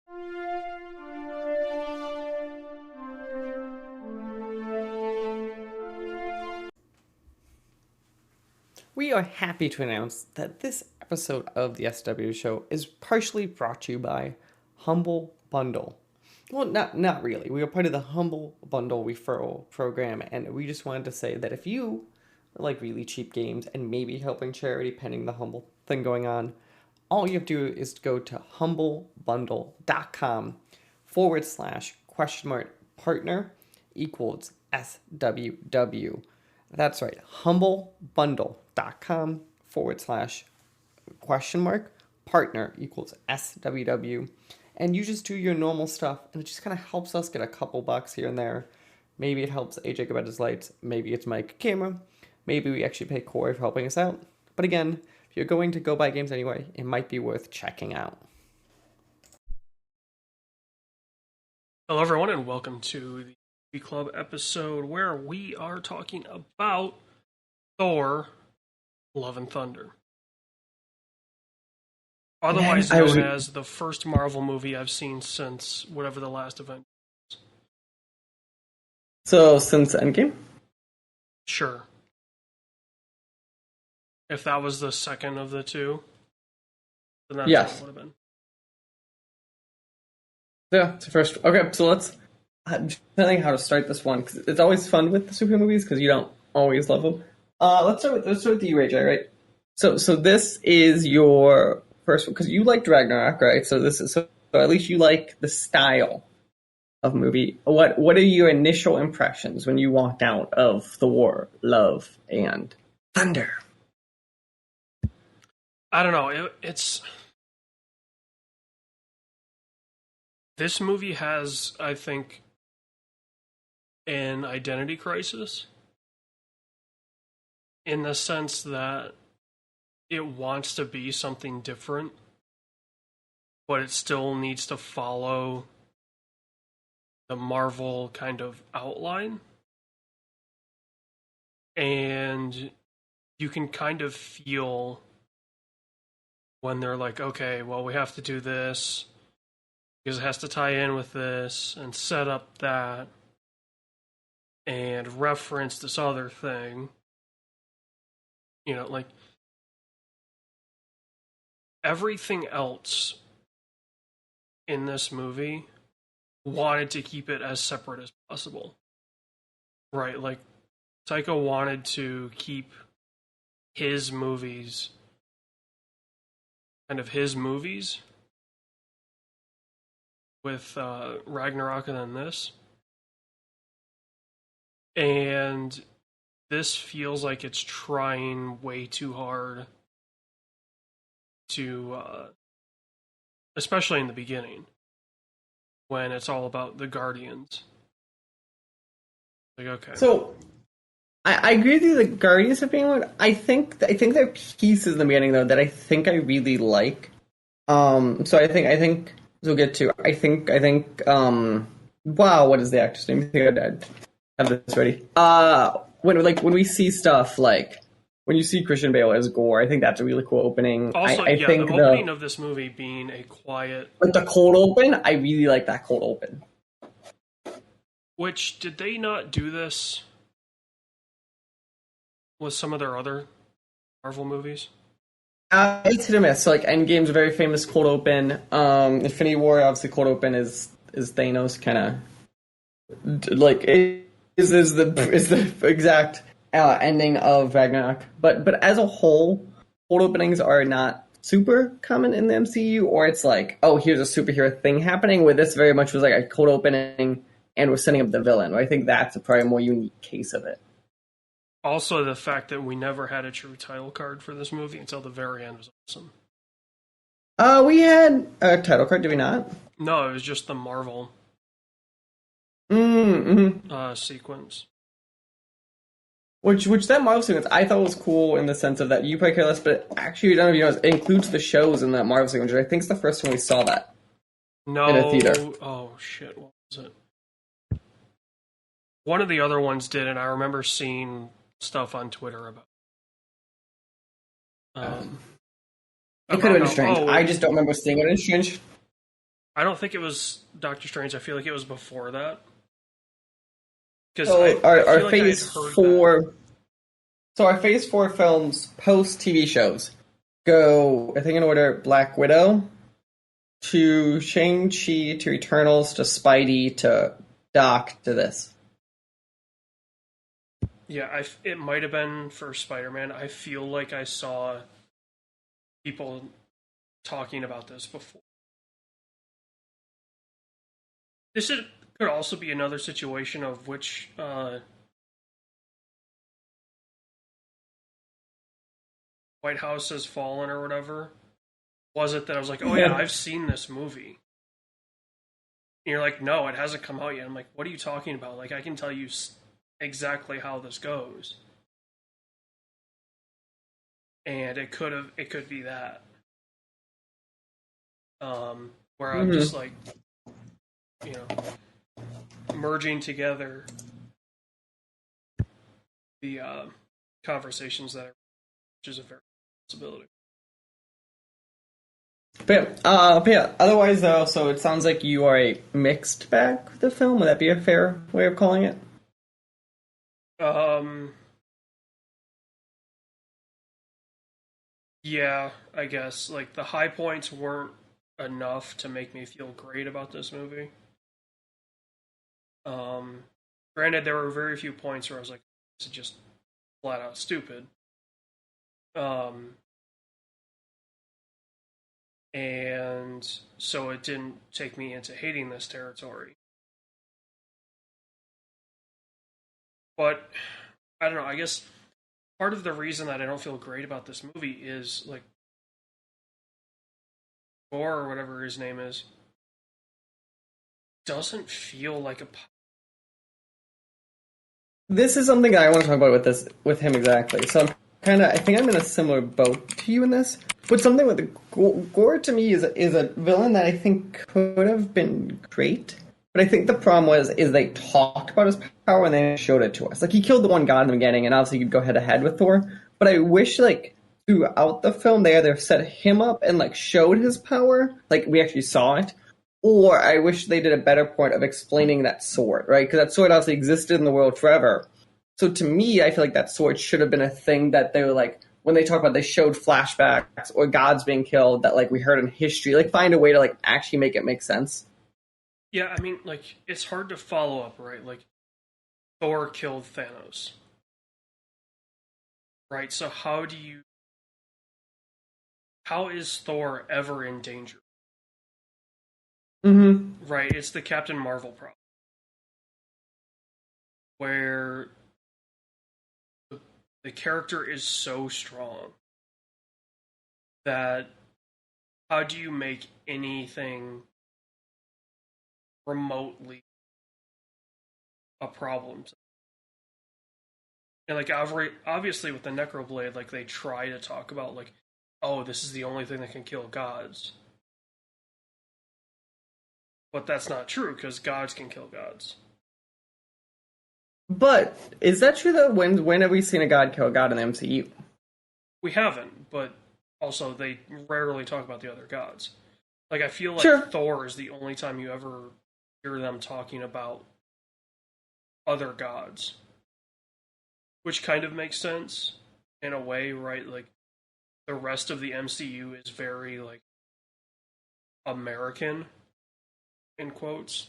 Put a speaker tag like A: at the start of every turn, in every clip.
A: We are happy to announce that this episode of the SW Show is partially brought to you by Humble Bundle. Well, not really. We are part of the Humble Bundle referral program, and we just wanted to say that if you like really cheap games and maybe helping charity pending the Humble thing going on, all you have to do is go to humblebundle.com/?partner equals SWW. That's right, humblebundle.com/?partner equals SWW. And you just do your normal stuff, and it just kind of helps us get a couple bucks here and there. Maybe it helps AJ get his lights, maybe it's Mike camera, maybe we actually pay Corey for helping us out. But again, if you're going to go buy games anyway, it might be worth checking out.
B: Hello, everyone, and welcome to the Movie Club episode where we are talking about Thor: Love and Thunder. Otherwise known as the first Marvel movie I've seen since whatever the last event was.
A: So, since Endgame?
B: Sure. If that was the second of the two, then that's what it would have been.
A: Yeah, it's the first. Okay, so let's. I'm thinking how to start this one because it's always fun with the superhero movies because you don't always love them. Let's start with you, Ray J, right? So this is your first one because you liked Ragnarok, right? So at least you like the style of movie. What are your initial impressions when you walked out of Thor: Love and Thunder?
B: I don't know. It's this movie has, I think, an identity crisis in the sense that it wants to be something different, but it still needs to follow the Marvel kind of outline. And you can kind of feel when they're like, okay, well, we have to do this because it has to tie in with this and set up that and reference this other thing. You know, like, everything else in this movie wanted to keep it as separate as possible. Right, like, Taika wanted to keep his movies kind of his movies with Ragnarok and then this. And this feels like it's trying way too hard to, especially in the beginning, when it's all about the Guardians. Like, okay.
A: So, I agree with you. The Guardians of being one. I think there are pieces in the beginning though that I think I really like. So I think we'll get to. I think. Wow, what is the actor's name? I think I'd have this ready. When we see stuff like when you see Christian Bale as Gore, I think that's a really cool opening.
B: Also,
A: I think
B: the opening of this movie being a quiet,
A: like the cold open. I really like that cold open.
B: Which did they not do this with some of their other Marvel movies?
A: It's hit or miss. So, like, Endgame's a very famous cold open. Infinity War, obviously, cold open is Thanos kind of like is the exact ending of Ragnarok. But as a whole, cold openings are not super common in the MCU. Or it's like, oh, here's a superhero thing happening. Where this very much was like a cold opening, and we're setting up the villain. I think that's probably a more unique case of it.
B: Also, the fact that we never had a true title card for this movie until the very end was awesome.
A: We had a title card, did we not?
B: No, it was just the Marvel sequence.
A: Which that Marvel sequence I thought was cool in the sense of that you probably care less, but actually, I don't know if you know, it includes the shows in that Marvel sequence. I think it's the first time we saw that.
B: No.
A: In a theater.
B: Oh, shit. What was it? One of the other ones did, and I remember seeing stuff on Twitter about
A: it could have been Strange. I just don't remember seeing it in Strange.
B: I don't think it was Doctor Strange. I feel like it was before that. Because
A: So
B: I
A: our
B: feel like I had
A: Phase
B: heard that.
A: 4, so our Phase 4 films post TV shows go, I think in order, Black Widow to Shang-Chi to Eternals to Spidey to Doc to this.
B: Yeah, it might have been for Spider-Man. I feel like I saw people talking about this before. Could also be another situation of which White House has fallen or whatever. Was it that I was like, oh yeah, I've seen this movie? And you're like, no, it hasn't come out yet. I'm like, what are you talking about? Like, I can tell you exactly how this goes. And it could be that. Where I'm just
A: Mm-hmm.
B: like, you know, merging together the conversations which is a very possibility.
A: But yeah, otherwise though, so it sounds like you are a mixed bag with the film. Would that be a fair way of calling it?
B: Um, yeah, I guess like the high points weren't enough to make me feel great about this movie. Um, Granted, there were very few points where I was like, "This is just flat out stupid." Um, and so it didn't take me into hating this territory. But I don't know. I guess part of the reason that I don't feel great about this movie is like Thor or whatever his name is doesn't feel like a.
A: This is something I want to talk about with him exactly. So I think I'm in a similar boat to you in this. But something with Gore to me is a villain that I think could have been great. But I think the problem is they talked about his power and they showed it to us. Like he killed the one god in the beginning, and obviously you could go head to head with Thor. But I wish like throughout the film they either set him up and like showed his power, like we actually saw it, or I wish they did a better point of explaining that sword, right? Because that sword obviously existed in the world forever. So to me, I feel like that sword should have been a thing that they were like, when they talk about, they showed flashbacks or gods being killed that like we heard in history. Like find a way to like actually make it make sense.
B: Yeah, I mean, like it's hard to follow up, right? Like Thor killed Thanos, right? So how is Thor ever in danger?
A: Mm-hmm.
B: Right? It's the Captain Marvel problem, where the character is so strong that how do you make anything remotely a problem? And like obviously with the Necroblade, like they try to talk about like, oh, this is the only thing that can kill gods, but that's not true because gods can kill gods.
A: But is that true though? When have we seen a god kill a god in the MCU?
B: We haven't, but also they rarely talk about the other gods. Like I feel like
A: Sure.
B: Thor is the only time you ever hear them talking about other gods, which kind of makes sense in a way, right? Like the rest of the MCU is very like American in quotes,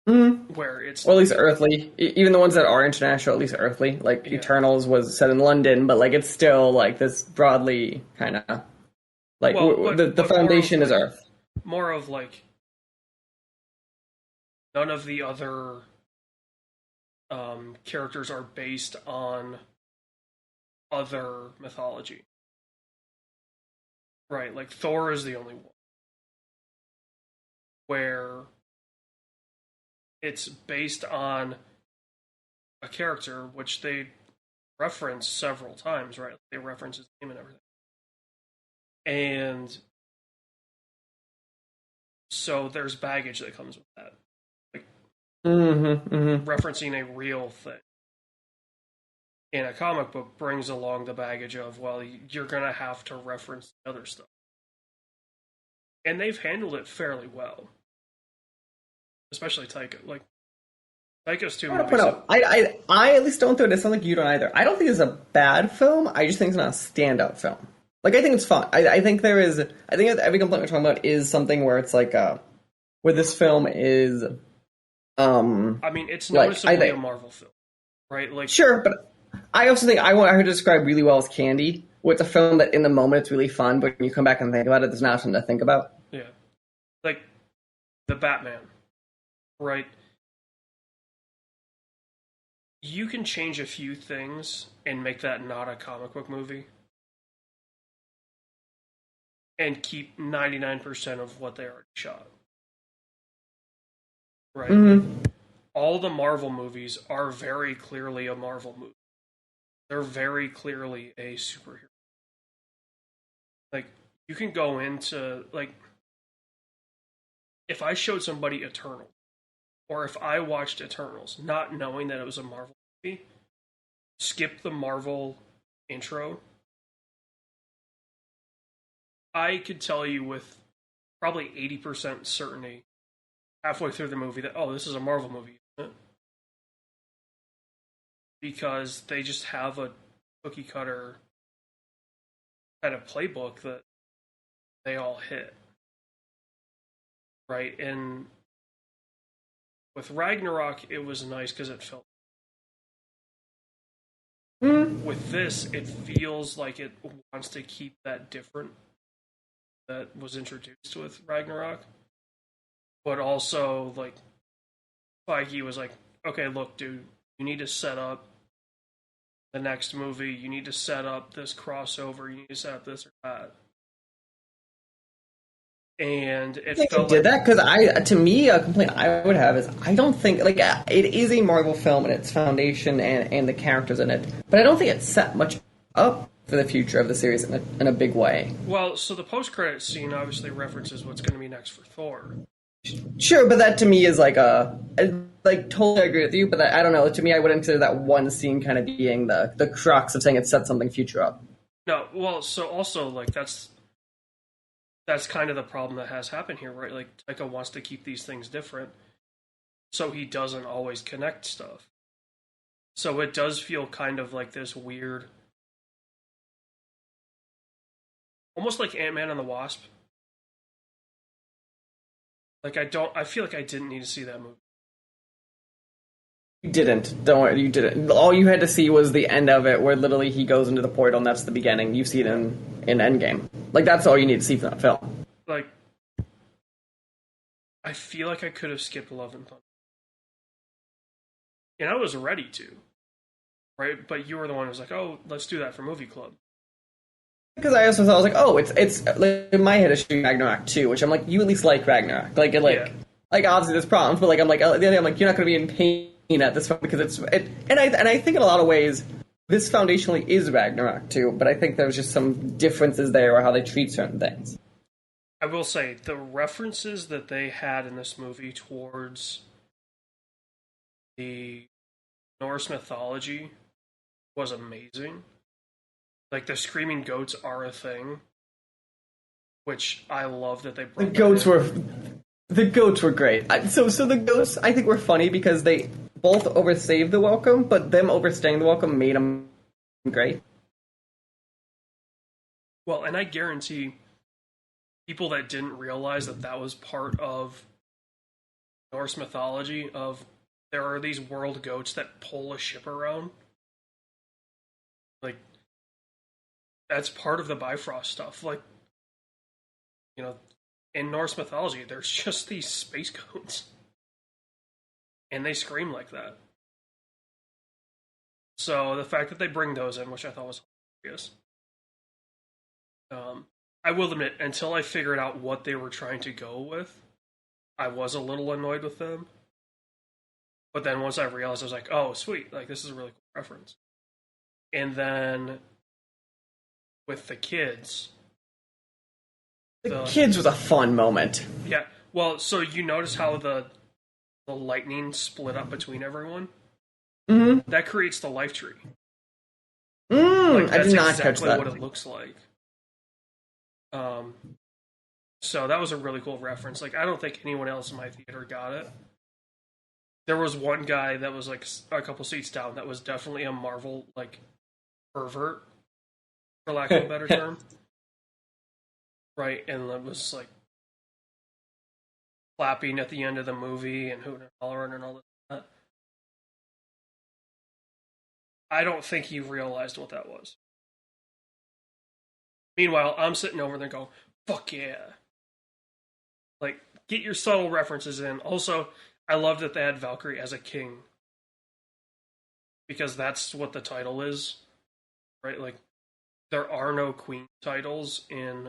A: Mm-hmm.
B: where it's
A: Or at least earthly. Even the ones that are international, at least earthly. Like
B: yeah.
A: Eternals was set in London, but like it's still like this broadly kind of like
B: Well,
A: the
B: but
A: foundation is Earth.
B: more of like none of the other characters are based on other mythology, right? Like Thor is the only one where it's based on a character which they reference several times, right? They reference his name and everything. And so there's baggage that comes with that. Like
A: Mm-hmm, mm-hmm.
B: referencing a real thing in a comic book brings along the baggage of, well, you're going to have to reference the other stuff. and they've handled it fairly well, especially Taika. Like Taika's two
A: I want to
B: movies.
A: point out, I at least don't think it sounds like you don't either. I don't think it's a bad film. I just think it's not a standout film. Like I think it's fun. I think there is. I think that every complaint we're talking about is something where it's like where this film is.
B: I mean, it's
A: like
B: noticeably a Marvel film, right? Like
A: sure, but I also think I heard it described really well as Candy, where it's a film that in the moment it's really fun, but when you come back and think about it, there's not something to think about.
B: yeah, like the Batman, right? You can change a few things and make that not a comic book movie and keep 99% of what they already shot. Right?
A: Mm-hmm.
B: All the Marvel movies are very clearly a Marvel movie. They're very clearly a superhero. Like, you can go into, like, if I showed somebody Eternal, or if I watched Eternals, not knowing that it was a Marvel movie, skip the Marvel intro, I could tell you with probably 80% certainty halfway through the movie that, oh, this is a Marvel movie, isn't it? Because they just have a cookie cutter kind of playbook that they all hit. Right? And with Ragnarok, it was nice because it felt. With this, it feels like it wants to keep that different that was introduced with Ragnarok. But also, like, Feige was like, okay, look, dude, you need to set up the next movie. You need to set up this crossover. You need to set up this or that. And it felt
A: did that because to me, a complaint I would have is I don't think like it is a Marvel film and its foundation and the characters in it, but I don't think it set much up for the future of the series in a big way.
B: Well, so the post-credit scene obviously references what's going to be next for Thor.
A: Sure, but that to me is like I totally agree with you, but I don't know. To me, I wouldn't consider that one scene kind of being the crux of saying it set something future up.
B: No, well, so also like that's kind of the problem that has happened here, right? Like Taika wants to keep these things different, so he doesn't always connect stuff. So it does feel kind of like this weird, almost like Ant-Man and the Wasp. Like I feel like I didn't need to see that movie.
A: You didn't. Don't worry, you didn't. All you had to see was the end of it, where literally he goes into the portal, and that's the beginning. You see it in Endgame. Like that's all you need to see from that film.
B: Like, I feel like I could have skipped Love and Thunder, and I was ready to, right? But you were the one who was like, "Oh, let's do that for movie club."
A: Because I also thought I was like, oh, it's like in my head it's Ragnarok 2, which I'm like, you at least like Ragnarok, like obviously there's problems, but like I'm like at the end I'm like you're not going to be in pain at this point because and I think in a lot of ways this foundationally is Ragnarok 2, but I think there's just some differences there or how they treat certain things.
B: I will say the references that they had in this movie towards the Norse mythology was amazing. Like, the screaming goats are a thing, which I love that they brought.
A: The goats were great. So the goats I think were funny because they both overstayed the welcome, but them overstaying the welcome made them great.
B: Well, and I guarantee people that didn't realize that was part of Norse mythology of there are these world goats that pull a ship around. Like, that's part of the Bifrost stuff. Like, you know, in Norse mythology, there's just these space goats. And they scream like that. So the fact that they bring those in, which I thought was hilarious. I will admit, until I figured out what they were trying to go with, I was a little annoyed with them. But then once I realized, I was like, oh, sweet. Like, this is a really cool reference. And then with the kids.
A: The kids was a fun moment.
B: Yeah. Well, so you notice how the lightning split up between everyone?
A: Mm-hmm.
B: That creates the life tree.
A: I did not
B: exactly
A: catch that.
B: What it looks like. So that was a really cool reference. Like, I don't think anyone else in my theater got it. There was one guy that was like a couple seats down that was definitely a Marvel like pervert, for lack of a better term, right? And it was like clapping at the end of the movie and hooting and hollering and all that. I don't think he realized what that was. Meanwhile, I'm sitting over there going, "Fuck yeah!" Like, get your subtle references in. Also, I love that they had Valkyrie as a king because that's what the title is, right? Like, there are no queen titles in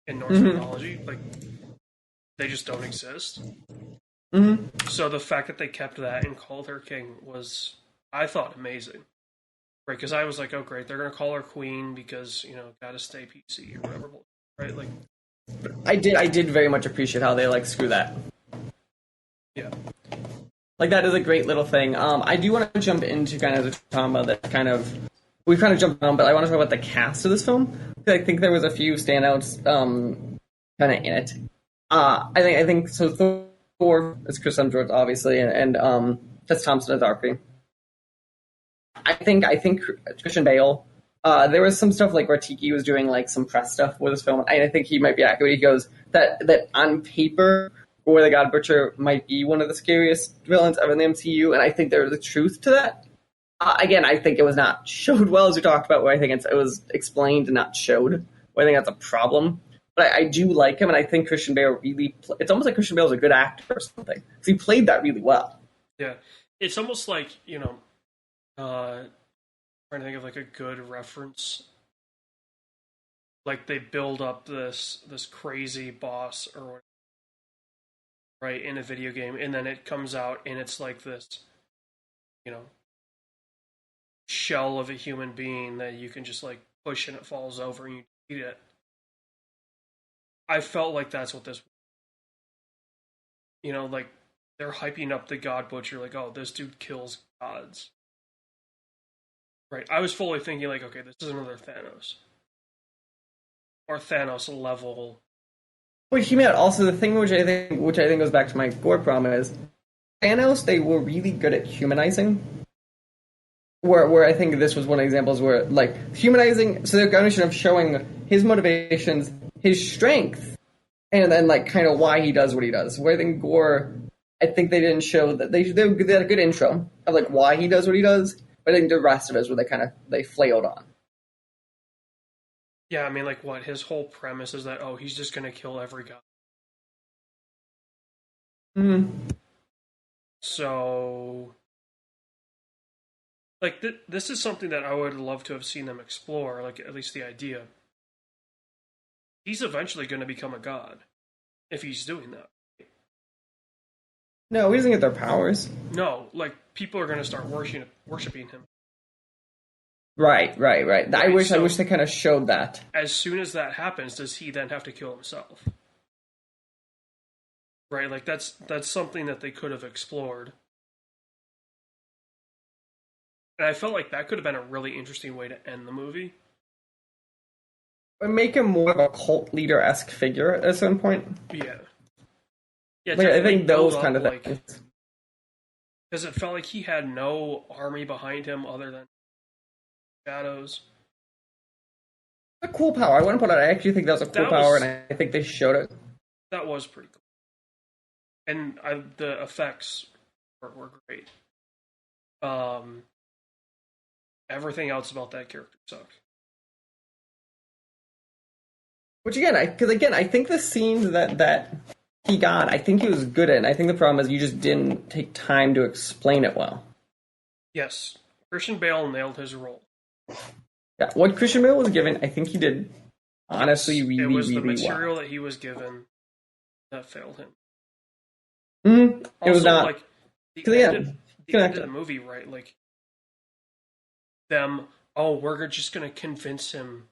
B: Norse mythology. Like, they just don't exist. So the fact that they kept that and called her king was, I thought, amazing. Right? Because I was like, oh great, they're gonna call her queen because gotta stay PC or whatever. Right? Like,
A: I did very much appreciate how they like screw that.
B: yeah.
A: Like that is a great little thing. I do want to jump into kind of the trauma that we've kind of jumped on, but I want to talk about the cast of this film. I think there was a few standouts kind of in it. I think so. Thor is Chris Hemsworth, obviously, and Tess Thompson as Valkyrie. I think Christian Bale. There was some stuff like where Tiki was doing like some press stuff with this film. I think he might be accurate. He goes that on paper, Gore the God Butcher might be one of the scariest villains ever in the MCU, and I think there's a truth to that. Again, I think it was not showed well, as we talked about, where I think it was explained and not showed. Where I think that's a problem. But I do like him, and I think Christian Bale really... It's almost like Christian Bale is a good actor or something. Because he played that really well.
B: Yeah. It's almost like, trying to think of like a good reference. Like they build up this crazy boss or whatever, right, in a video game, and then it comes out and it's like this, shell of a human being that you can just like push and it falls over and you eat it. I felt like that's what this, like they're hyping up the God Butcher, like, oh, this dude kills gods. Right. I was fully thinking like, okay, this is another Thanos. Or Thanos level.
A: But he meant also the thing which I think goes back to my Gore problem is Thanos, they were really good at humanizing. Where I think this was one of the examples where like humanizing, so the combination of showing his motivations, his strength, and then like kind of why he does what he does. Where I think Gore, I think they didn't show that they had a good intro of like why he does what he does, but I think the rest of it is where they flailed on.
B: Yeah, I mean, like what his whole premise is that he's just gonna kill every guy. So, like, this is something that I would love to have seen them explore. Like, at least the idea. He's eventually going to become a god if he's doing that.
A: No, he doesn't get their powers.
B: No, like people are going to start worshiping him.
A: Right. I wish they kind of showed that.
B: As soon as that happens, does he then have to kill himself? Right, like that's something that they could have explored. And I felt like that could have been a really interesting way to end the movie.
A: But make him more of a cult leader-esque figure at a certain point.
B: Yeah. Yeah,
A: like, I think those kind of things.
B: Because it felt like he had no army behind him other than shadows.
A: A cool power. I want to put it. I actually think that was a cool power, and I think they showed it.
B: That was pretty cool. And the effects were great. Everything else about that character sucked.
A: Which again, I think the scenes that he got, I think he was good at. And I think the problem is you just didn't take time to explain it well.
B: Yes, Christian Bale nailed his role.
A: Yeah, what Christian Bale was given, I think he did honestly really, really well.
B: It was the material that he was given that failed him.
A: Mm-hmm.
B: Also,
A: it was not
B: like the end of the movie, right? Like them, we're just gonna convince him,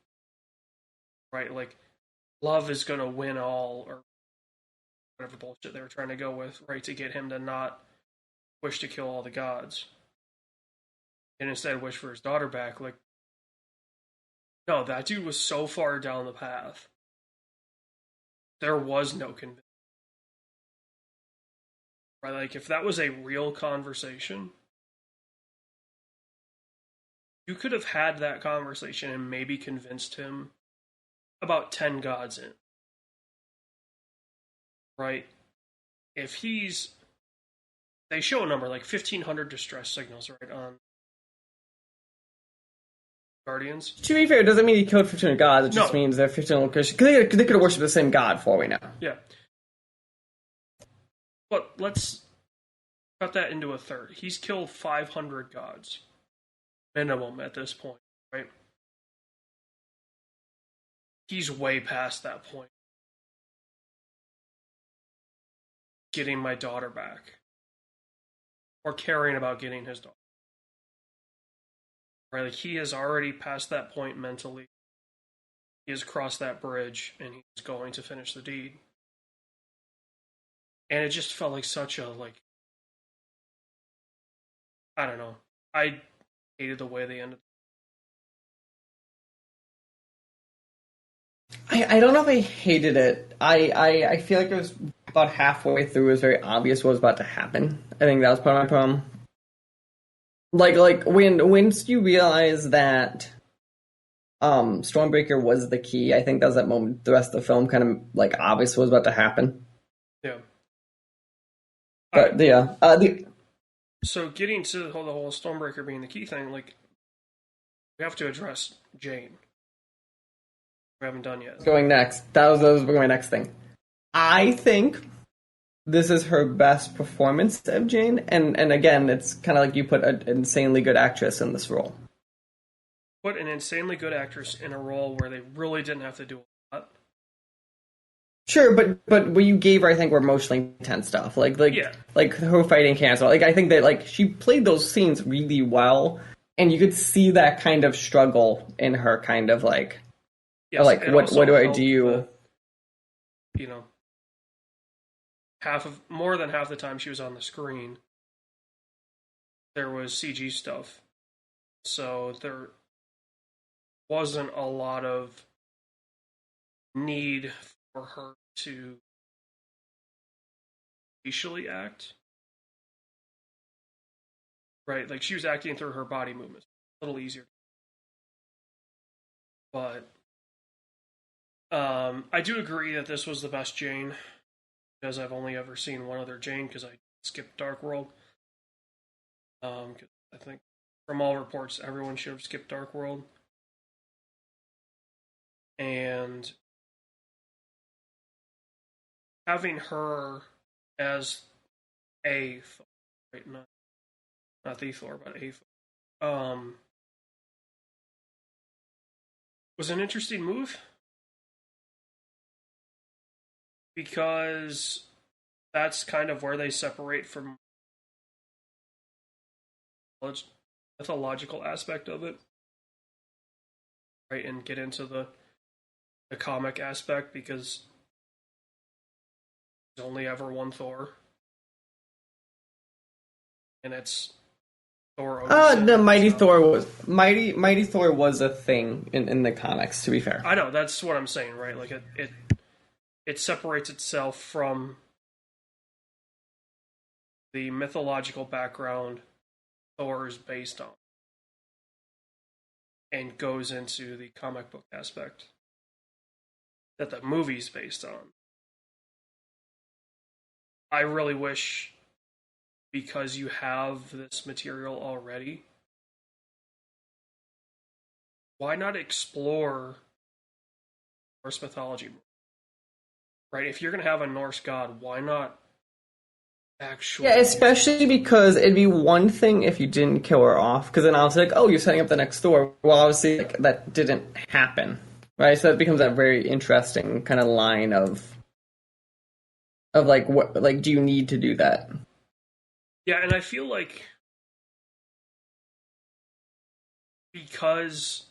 B: right? Like love is gonna win all, or whatever bullshit they were trying to go with, right? To get him to not wish to kill all the gods, and instead wish for his daughter back. Like, no, that dude was so far down the path there was no convincing. Right? Like, if that was a real conversation, you could have had that conversation and maybe convinced him about 10 gods in. Right? If he's. They show a number, like 1,500 distress signals, right, on Guardians.
A: To be fair, it doesn't mean he killed 15 gods. It just
B: No.
A: means they're 15 locations. Because they could have worshipped the same god, for all we know.
B: Yeah. But let's cut that into a third. He's killed 500 gods. Minimum at this point, right? He's way past that point. Getting my daughter back. Or caring about getting his daughter. Right? Like, he has already passed that point mentally. He has crossed that bridge, and he's going to finish the deed. And it just felt like such a, like, I don't know. I hated the way they ended.
A: I don't know if I hated it. I feel like it was about halfway through. It was very obvious what was about to happen. I think that was part of my problem. Like once you realize that Stormbreaker was the key, I think that was that moment the rest of the film kind of like obvious what was about to happen.
B: Yeah.
A: But yeah.
B: So getting to the whole Stormbreaker being the key thing, like, we have to address Jane. We haven't done yet.
A: Going next. That was my next thing. I think this is her best performance of Jane, and again, it's kind of like you put an insanely good actress in this role.
B: Put an insanely good actress in a role where they really didn't have to do a lot.
A: Sure, but what you gave her, I think, were emotionally intense stuff, like her fighting cancer. Like, I think that like she played those scenes really well, and you could see that kind of struggle in her, kind of like,
B: yes,
A: like what do I do?
B: That, you know, more than half the time she was on the screen, there was CG stuff, so there wasn't a lot of need for her to facially act. Right, like she was acting through her body movements. A little easier. But I do agree that this was the best Jane, because I've only ever seen one other Jane, because I skipped Dark World. I think from all reports, everyone should have skipped Dark World. And having her as a Thor, right? Not the Thor, but a Thor, was an interesting move, because that's kind of where they separate from the mythological aspect of it, right, and get into the comic aspect, because there's only ever one Thor, and it's Thor.
A: No, Mighty Thor was a thing in the comics. To be fair,
B: I know, that's what I'm saying, right? Like it separates itself from the mythological background Thor is based on, and goes into the comic book aspect that the movie's based on. I really wish, because you have this material already, why not explore Norse mythology? Right? If you're going to have a Norse god, why not actually...
A: Yeah, especially because it'd be one thing if you didn't kill her off, because then I was like, oh, you're setting up the next Thor. Well, obviously, like, that didn't happen, right? So that becomes a very interesting kind of line of like, what, like, do you need to do that?
B: Yeah, and I feel like because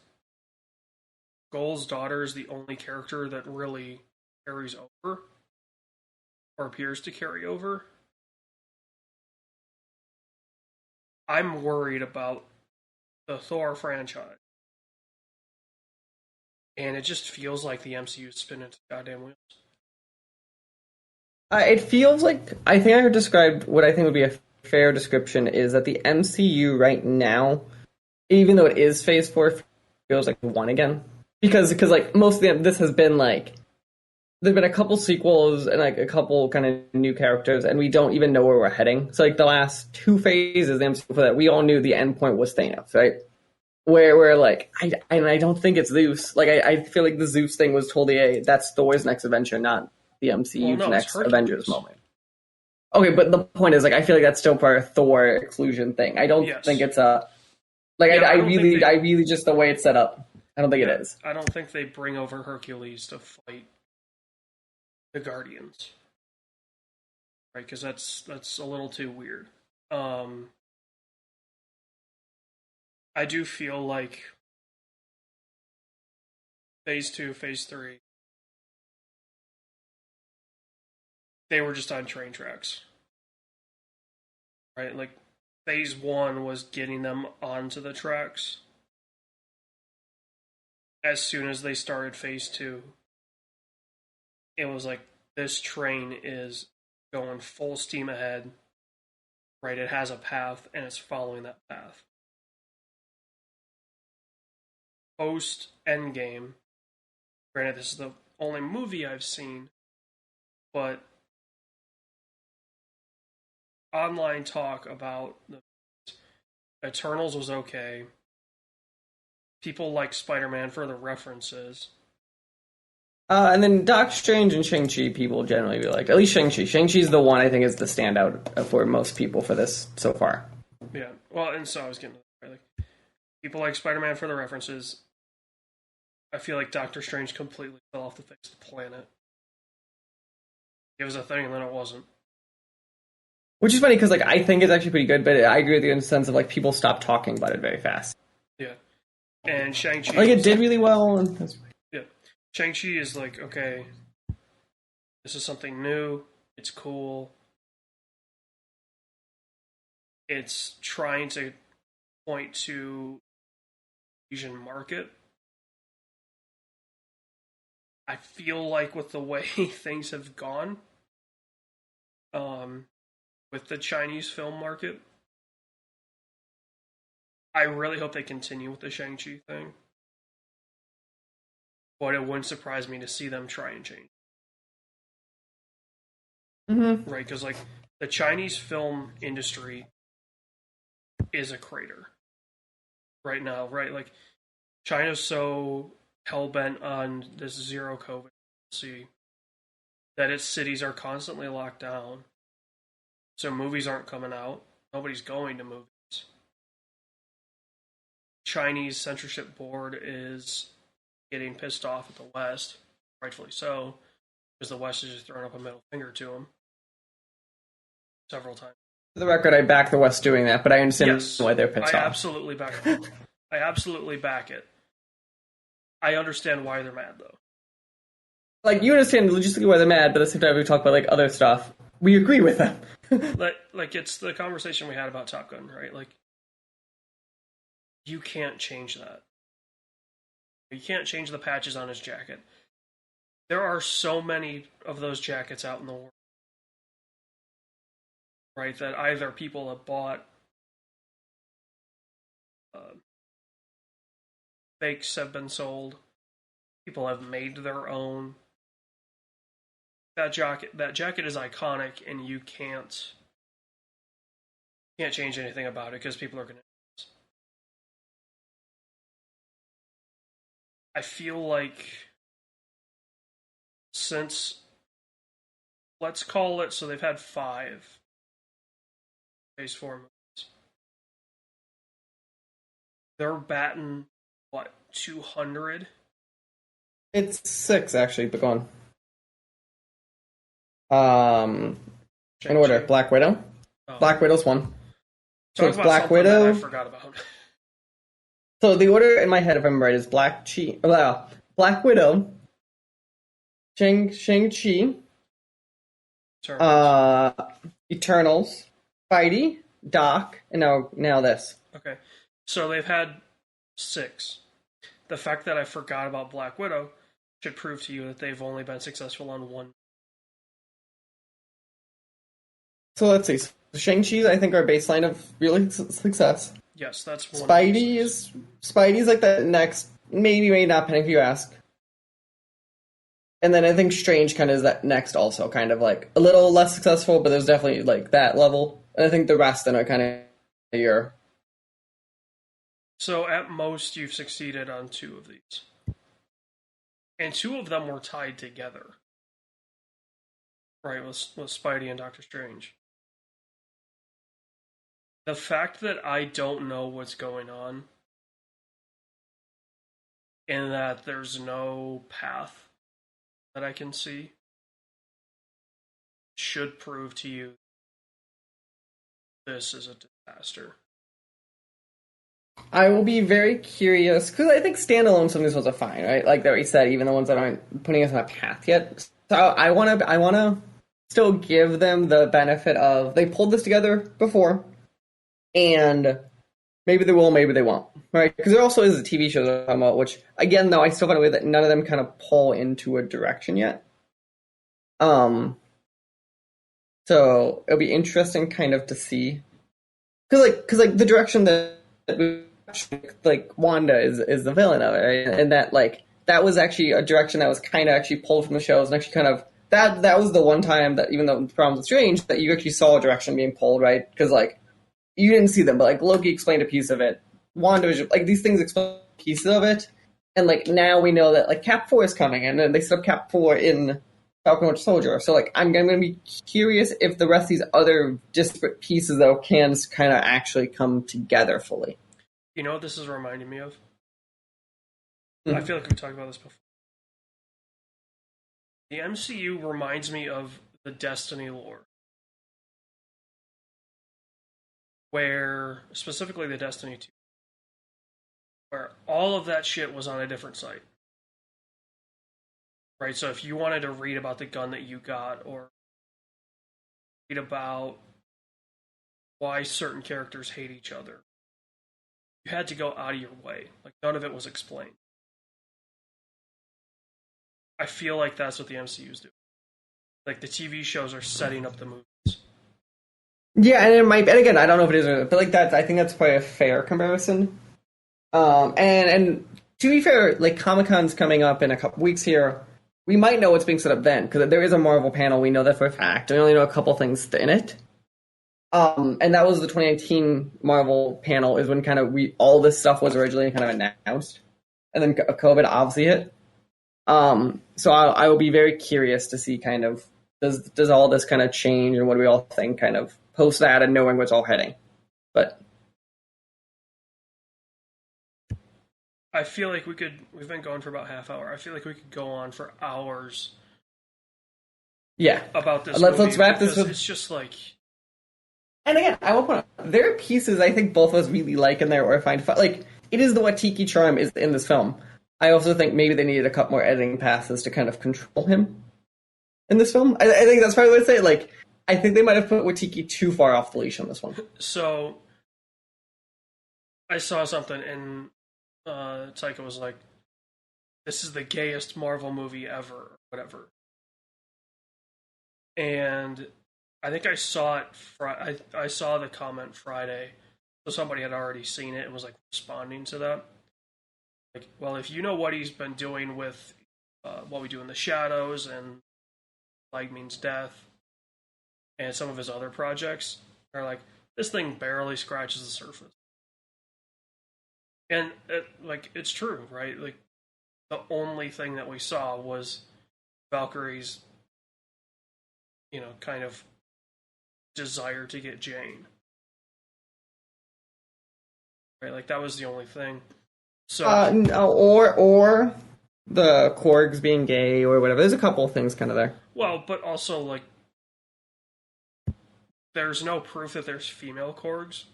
B: Goal's daughter is the only character that really carries over, or appears to carry over, I'm worried about the Thor franchise. And it just feels like the MCU is spinning its goddamn wheels.
A: It feels like I think I described what I think would be a fair description is that the MCU right now, even though it is Phase Four, feels like one again because like most of this has been like there've been a couple sequels and like a couple kind of new characters, and we don't even know where we're heading. So like the last two phases, the MCU for that, we all knew the end point was Thanos, right? Where like I don't think it's Zeus. Like I feel like the Zeus thing was totally that's Thor's next adventure, not the
B: Well,
A: MCU's
B: no, it's
A: next Avengers
B: Hercules.
A: moment. Okay, but the point is like I feel like that's still part of Thor exclusion thing. I don't think
B: Yes.
A: it's a like
B: Yeah, I don't think
A: I
B: they.
A: really just the way it's set up. I don't think it
B: Yeah,
A: is.
B: I don't think they bring over Hercules to fight the Guardians, right? Because that's a little too weird. Um, I do feel like Phase Two, Phase Three, they were just on train tracks, right? Like Phase One was getting them onto the tracks. As soon as they started Phase Two, it was like this train is going full steam ahead, right? It has a path and it's following that path. Post Endgame, granted, this is the only movie I've seen, but online talk about the Eternals was okay. People like Spider-Man for the references.
A: And then Doc Strange and Shang-Chi people generally be like, at least Shang-Chi. Shang-Chi's the one I think is the standout for most people for this so far.
B: Yeah, well, and so I was getting to that, right? Like, people like Spider-Man for the references. I feel like Doctor Strange completely fell off the face of the planet. It was a thing, and then it wasn't.
A: Which is funny because like I think it's actually pretty good, but I agree with you in the sense of like people stop talking about it very fast.
B: Yeah, and Shang-Chi.
A: Like it did really well. And
B: yeah, Shang-Chi is like, okay, this is something new. It's cool. It's trying to point to Asian market. I feel like with the way things have gone, um, with the Chinese film market, I really hope they continue with the Shang-Chi thing. But it wouldn't surprise me to see them try and change.
A: mm-hmm.
B: Right? Because, like, the Chinese film industry is a crater right now, right? Like, China's so hell bent on this zero COVID policy that its cities are constantly locked down. So movies aren't coming out. Nobody's going to movies. Chinese censorship board is getting pissed off at the West, rightfully so, because the West has just thrown up a middle finger to them several times.
A: For the record, I back the West doing that, but I understand
B: Yes,
A: why they're pissed
B: I
A: off.
B: absolutely back it. I absolutely back it. I understand why they're mad though.
A: Like you understand logistically why they're mad, but at the same time we talk about like other stuff. We agree with them.
B: Like it's the conversation we had about Top Gun, right? Like you can't change that. You can't change the patches on his jacket. There are so many of those jackets out in the world, right? That either people have bought fakes have been sold, people have made their own. That jacket is iconic, and you can't change anything about it because people are going to. I feel like since let's call it so they've had 5 Phase 4 movies. They're batting what 200?
A: It's 6 actually, but go on. In order, Black Widow.
B: Oh.
A: Black Widow's 1. So
B: Talk
A: it's
B: about
A: Black
B: something that
A: Widow.
B: I forgot about.
A: So the order in my head, if I'm right, is Black Widow, Shang-Chi, Eternals, Spidey, Doc, and now this.
B: Okay, so they've had 6. The fact that I forgot about Black Widow should prove to you that they've only been successful on one.
A: So let's see. So Shang-Chi's, I think, our baseline of real success.
B: Yes, that's one.
A: Spidey's like that next, maybe, maybe not, depending who you ask. And then I think Strange kind of is that next also, kind of like a little less successful, but there's definitely like that level. And I think the rest then are kind of your.
B: So at most, you've succeeded on 2 of these. And 2 of them were tied together. Right, with Spidey and Doctor Strange. The fact that I don't know what's going on, and that there's no path that I can see, should prove to you this is a disaster.
A: I will be very curious, because I think standalone some of these ones are fine, right? Like that we said, even the ones that aren't putting us on a path yet. So I wanna still give them the benefit of they pulled this together before, and maybe they will, maybe they won't, right? Because there also is a TV show that I'm talking about, which again, though, I still find a way that none of them kind of pull into a direction yet. So it'll be interesting, kind of, to see, because the direction that like Wanda is the villain of it, right? And that was actually a direction that was kind of actually pulled from the shows, and actually kind of that was the one time that, even though the problems with Strange, that you actually saw a direction being pulled, right? Because you didn't see them, but Loki explained a piece of it. Wanda was just, these things explain pieces of it, and now we know that Cap 4 is coming, and then they set up Cap 4 in Falcon Winter Soldier. So I'm going to be curious if the rest of these other disparate pieces though can kind of actually come together fully.
B: You know what this is reminding me of? I feel like we talked about this before. The MCU reminds me of the Destiny lore, where, specifically the Destiny 2, where all of that shit was on a different site. Right, so if you wanted to read about the gun that you got, or read about why certain characters hate each other, you had to go out of your way. None of it was explained. I feel like that's what the MCU's do. The TV shows are setting up the movies.
A: Yeah, and it might. And again, I don't know if it is, but that's. I think that's probably a fair comparison. And to be fair, Comic-Con's coming up in a couple weeks here. We might know what's being set up then, because there is a Marvel panel. We know that for a fact. We only know a couple things in it. And that was the 2019 Marvel panel, is when kind of all this stuff was originally kind of announced. And then COVID obviously hit. So I will be very curious to see kind of, does all this kind of change, and what do we all think kind of post that, and knowing where it's all heading. But
B: I feel like we've been going for about half hour. I feel like we could go on for hours.
A: Yeah.
B: About this
A: let's wrap this with.
B: It's just
A: And again, I will point out, there are pieces I think both of us really like in there, or find fun. It is the Watiki charm is in this film. I also think maybe they needed a couple more editing passes to kind of control him in this film. I think that's probably what I'd say. I think they might have put Watiki too far off the leash on this one.
B: So, I saw something, and Taika was like, "This is the gayest Marvel movie ever," or whatever. And I think I saw it. I saw the comment Friday, so somebody had already seen it and was responding to that. Well, if you know what he's been doing with What We Do in the Shadows and Flag Means Death and some of his other projects, they're this thing barely scratches the surface. And it's true, right? The only thing that we saw was Valkyrie's, kind of desire to get Jane. Right? That was the only thing. So,
A: or the Korgs being gay or whatever. There's a couple of things kind of there.
B: Well, but also there's no proof that there's female Korgs.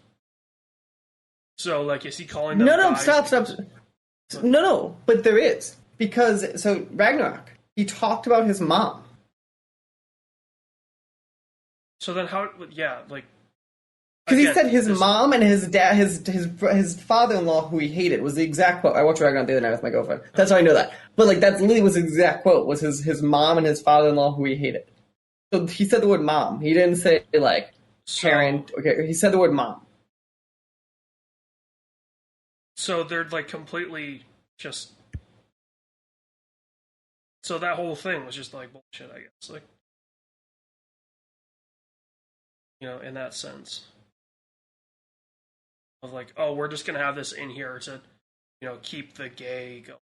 B: So is he calling them?
A: No, stop. No, but there is, because Ragnarok, he talked about his mom.
B: So then how? Yeah,
A: because he said his mom and his dad, his father-in-law, who he hated, was the exact quote. I watched Ragnarok the other night with my girlfriend. That's how I know that. But that's literally was the exact quote, was his mom and his father-in-law, who he hated. So he said the word mom. He didn't say like parent. Okay, he said the word mom.
B: So they're like completely just. So that whole thing was just like bullshit, I guess. Like, in that sense of like, oh, we're just gonna have this in here to, keep the gay going.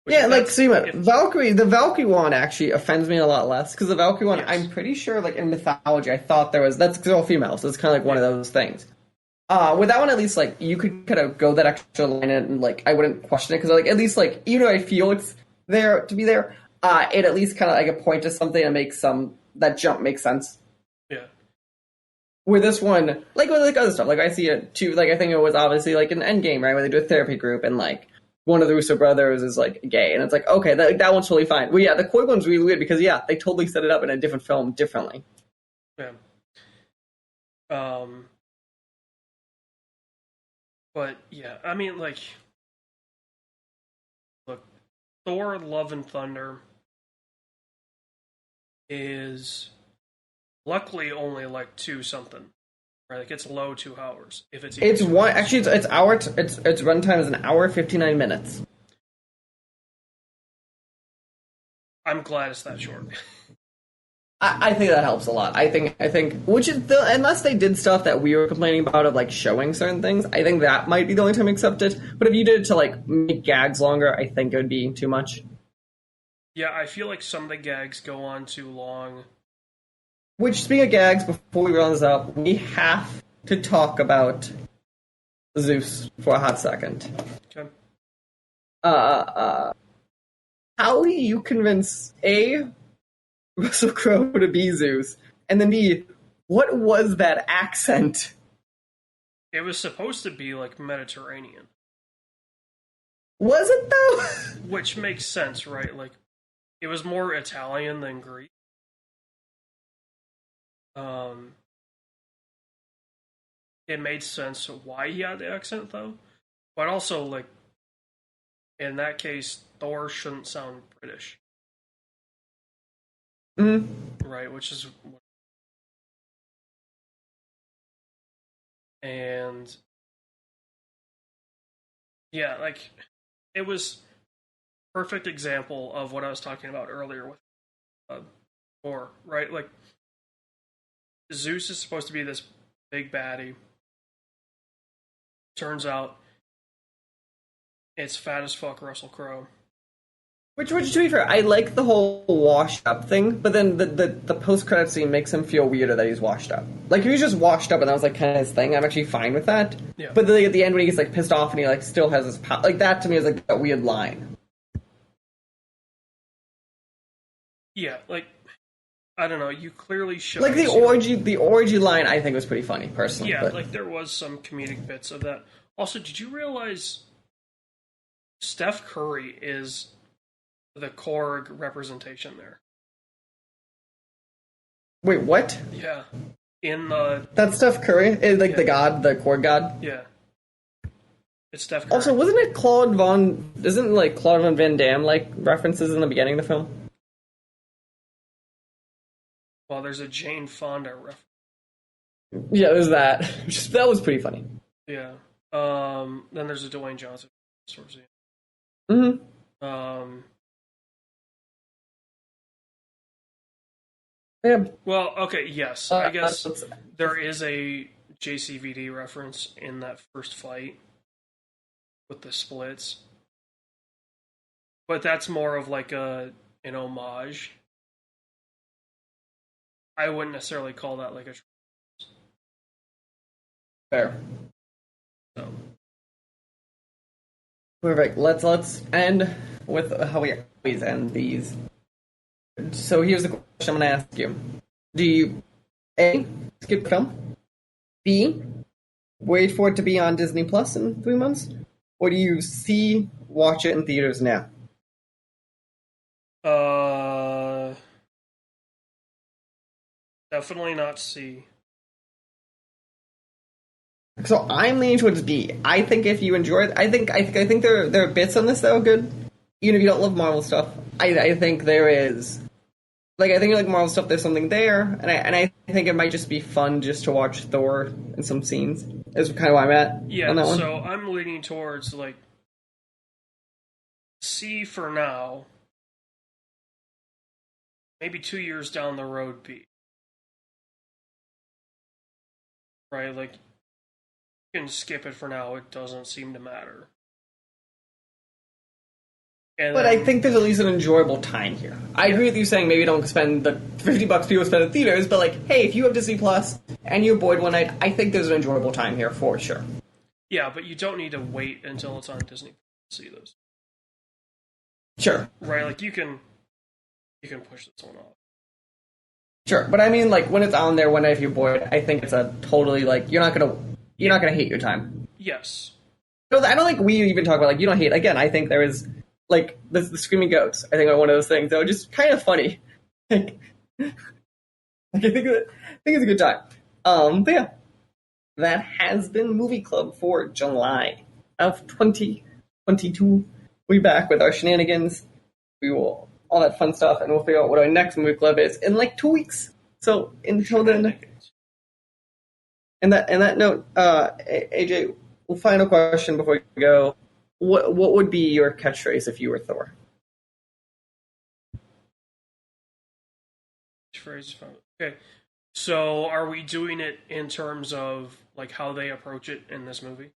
A: Yeah, like see what Valkyrie. The Valkyrie one actually offends me a lot less because the Valkyrie one,
B: Yes.
A: I'm pretty sure, like in mythology, I thought there was that's because they're all females. So it's kind of like one of those things. With that one, at least like you could kind of go that extra line and like I wouldn't question it because like at least like even though I feel it's there to be there, it at least kind of like a point to something and make that jump make sense.
B: Yeah.
A: With this one, like with like other stuff, like I see it too. Like I think it was obviously like an Endgame, right, where they do a therapy group and like. One of the Russo brothers is like gay, and it's like okay, that one's totally fine. Well, yeah, the Korg one's really weird because they totally set it up in a different film differently.
B: Yeah. But yeah, I mean, like, look, Thor: Love and Thunder is luckily only like 2 something. Right, like it's low 2 hours. If
A: it's one actually, it's runtime is an hour 59 minutes.
B: I'm glad it's that short.
A: I think that helps a lot. I think which is unless they did stuff that we were complaining about of like showing certain things, I think that might be the only time I accept it. But if you did it to like make gags longer, I think it would be too much.
B: Yeah, I feel like some of the gags go on too long.
A: Which, speaking of gags, before we run this up, we have to talk about Zeus for a hot second.
B: Okay.
A: How do you convince A, Russell Crowe to be Zeus, and then B, what was that accent?
B: It was supposed to be like Mediterranean.
A: Was it though?
B: Which makes sense, right? Like, it was more Italian than Greek. It made sense why he had the accent, though. But also, like, in that case, Thor shouldn't sound British.
A: Mm-hmm.
B: Right, which is... And... yeah, like, it was a perfect example of what I was talking about earlier with Thor, right? Like, Zeus is supposed to be this big baddie. Turns out it's fat as fuck Russell Crowe.
A: Which, to be fair, I like the whole washed up thing, but then the post credit scene makes him feel weirder that he's washed up. Like if he's just washed up and that was like kind of his thing, I'm actually fine with that.
B: Yeah.
A: But then like, at the end when he gets like pissed off and he like still has his power, like that to me is like a weird line.
B: Yeah, like I don't know. You clearly show
A: like the orgy line. I think was pretty funny personally.
B: Yeah,
A: but.
B: like there was some comedic bits of that. Also, did you realize Steph Curry is the Korg representation there?
A: Wait, what?
B: Yeah, in the
A: that's Steph Curry, like the god, the Korg god.
B: Yeah, it's Steph Curry.
A: Also, wasn't it Claude Von? Isn't like Claude Van Damme like references in the beginning of the film?
B: Well, there's a Jane Fonda reference.
A: Yeah, there's that. That was pretty funny.
B: Yeah. Then there's a Dwayne Johnson.
A: Mm-hmm. Yeah.
B: Well, okay, yes. I guess there is a JCVD reference in that first fight with the splits. But that's more of like an homage. I wouldn't necessarily call that like a...
A: Fair.
B: So.
A: Perfect. Let's end with how we always end these. So here's the question I'm going to ask you. Do you A, skip the film? B, wait for it to be on Disney Plus in 3 months? Or do you C, watch it in theaters now?
B: Definitely not C.
A: So I'm leaning towards B. I think if you enjoy it, I think there are bits on this that are good. Even if you don't love Marvel stuff, I think there is like I think like Marvel stuff, there's something there, and I think it might just be fun just to watch Thor in some scenes. Is kind of where I'm at on
B: Yeah,
A: that one.
B: so I'm leaning towards like C for now, maybe 2 years down the road B. Right? Like you can skip it for now, it doesn't seem to matter. And
A: But I
B: then
A: think there's at least an enjoyable time here. I agree with you saying maybe don't spend the $50 people spend in theaters, but like, hey, if you have Disney Plus and you're bored one night, I think there's an enjoyable time here for sure.
B: yeah, but you don't need to wait until it's on Disney to see those.
A: Sure,
B: Right? Like you can push this one off.
A: sure. But I mean, like when it's on there one night if you're bored, I think it's a totally like you're not gonna hate your time.
B: Yes.
A: No, I don't think we even talk about like you don't hate. Again, I think there is like the screaming goats. I think are one of those things that are just kind of funny. Like I think it's a good time. But yeah, that has been Movie Club for July of 2022. We'll be back with our shenanigans. We will all that fun stuff, and we'll figure out what our next movie club is in like 2 weeks. So until then, and that note, AJ, final question before we go: what would be your catchphrase if you were Thor?
B: Phrase. Okay. So are we doing it in terms of like how they approach it in this movie?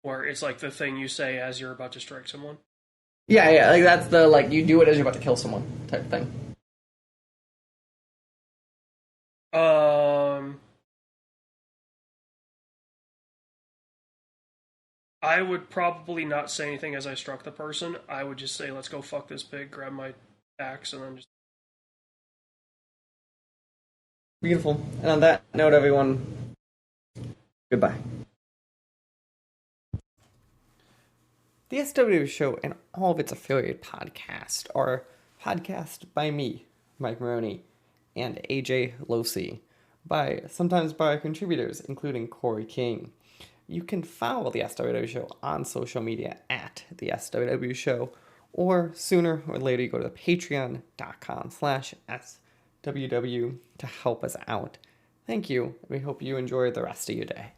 B: Where it's like the thing you say as you're about to strike someone?
A: Yeah, yeah, like that's the like you do it as you're about to kill someone type thing.
B: Um I would probably not say anything as I struck the person. I would just say, let's go fuck this pig, grab my axe, and then just.
A: Beautiful. And on that note, everyone, goodbye. The SW Show and all of its affiliate podcasts are podcast by me, Mike Maroney, and AJ Losi, sometimes by contributors, including Corey King. You can follow the SWW Show on social media at the SWW Show, or sooner or later you go to patreon.com/SWW to help us out. Thank you. We hope you enjoy the rest of your day.